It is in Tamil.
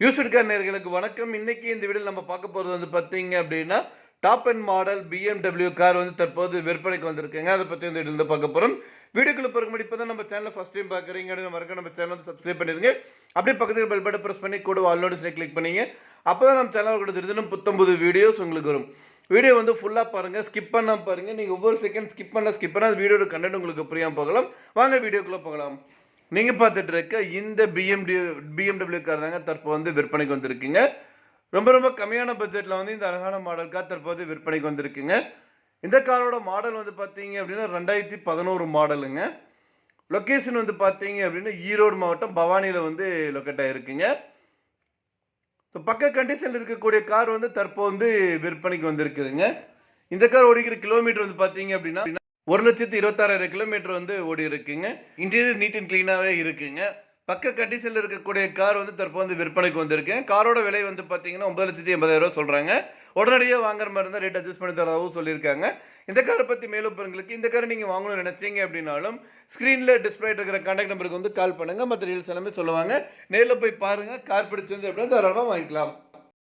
யூஸ்டு கார் நேயர்களுக்கு வணக்கம். இன்னைக்கு இந்த வீடியோல நம்ம பார்க்க போறது வந்து பார்த்தீங்க அப்படின்னா, top end model BMW car வந்து தற்போது விற்பனைக்கு வந்திருக்குங்க. அத பத்தி இந்த வீடியோல பார்க்க போறோம். வீடியோக்குள்ள போறதுக்கு முன்னாடி இப்பதான் நம்ம சேனலை ஃபர்ஸ்ட் டைம் பார்க்குறீங்க அப்படின்னா மறக்காம நம்ம சேனலை வந்து சப்ஸ்கிரைப் பண்ணிருங்க. அப்படியே பக்கத்துல பெல் பட்டன் பிரஸ் பண்ணி கூட ஆல் நோட்டிஃபிகேஷனை கிளிக் பண்ணீங்க. அப்பதான் நம்ம சேனல்ல கூட தினம் புத்தம்புது வீடியோஸ் உங்களுக்கு வரும். வீடியோ வந்து ஃபுல்லா பாருங்க, ஸ்கிப் பண்ணாம பாருங்க. நீங்க ஒவ்வொரு செகண்ட் ஸ்கிப் பண்ணா அந்த வீடியோட கண்டென்ட் உங்களுக்கு புரியாம போகலாம். வாங்க வீடியோக்குள்ள போகலாம். நீங்க பார்த்துட்டு இருக்க இந்த BMW கார் தாங்க தற்போது வந்து விற்பனைக்கு வந்திருக்குங்க. ரொம்ப ரொம்ப கம்மியான பட்ஜெட்ல வந்து இந்த அழகான மாடல் கார் தற்போது விற்பனைக்கு வந்திருக்குங்க. இந்த காரோட மாடல் வந்து பார்த்தீங்க அப்படின்னா 2011 மாடலுங்க. லொகேஷன் வந்து பார்த்தீங்க அப்படின்னா ஈரோடு மாவட்டம் பவானியில் வந்து லொக்கேட் ஆகிருக்குங்க. பக்க கண்டிஷனில் இருக்கக்கூடிய கார் வந்து தற்போது வந்து விற்பனைக்கு வந்திருக்குதுங்க. இந்த கார் ஓடிக்கிற கிலோமீட்டர் வந்து பார்த்தீங்க அப்படின்னா 1,26,000 கிலோமீட்டர் வந்து ஓடி இருக்குங்க. இன்டீரியர் நீட் அண்ட் கிளீனாகவே இருக்குங்க. பக்க கண்டிஷனில் இருக்கக்கூடிய கார் வந்து தற்போது வந்து விற்பனைக்கு வந்திருக்கு. காரோட விலை வந்து பார்த்தீங்கன்னா 9,80,000 சொல்கிறாங்க. உடனடியாக வாங்குற மாதிரி இருந்தால் ரேட் அட்ஜஸ்ட் பண்ணி தரதாகவும் சொல்லியிருக்காங்க. இந்த காரை பற்றி மேலும் உங்களுக்கு இந்த காரை நீங்கள் வாங்கணும்னு நினச்சிங்க அப்படின்னாலும் ஸ்க்ரீனில் டிஸ்பிளே இருக்கிற கான்டாக்ட் நம்பருக்கு வந்து கால் பண்ணுங்கள். மற்ற டீல்ஸ் எல்லாமே சொல்லுவாங்க. நேரில் போய் பாருங்கள். கார் பிடிச்சிருந்து அப்படின்னா தாராளமாக வாங்கிக்கலாம்.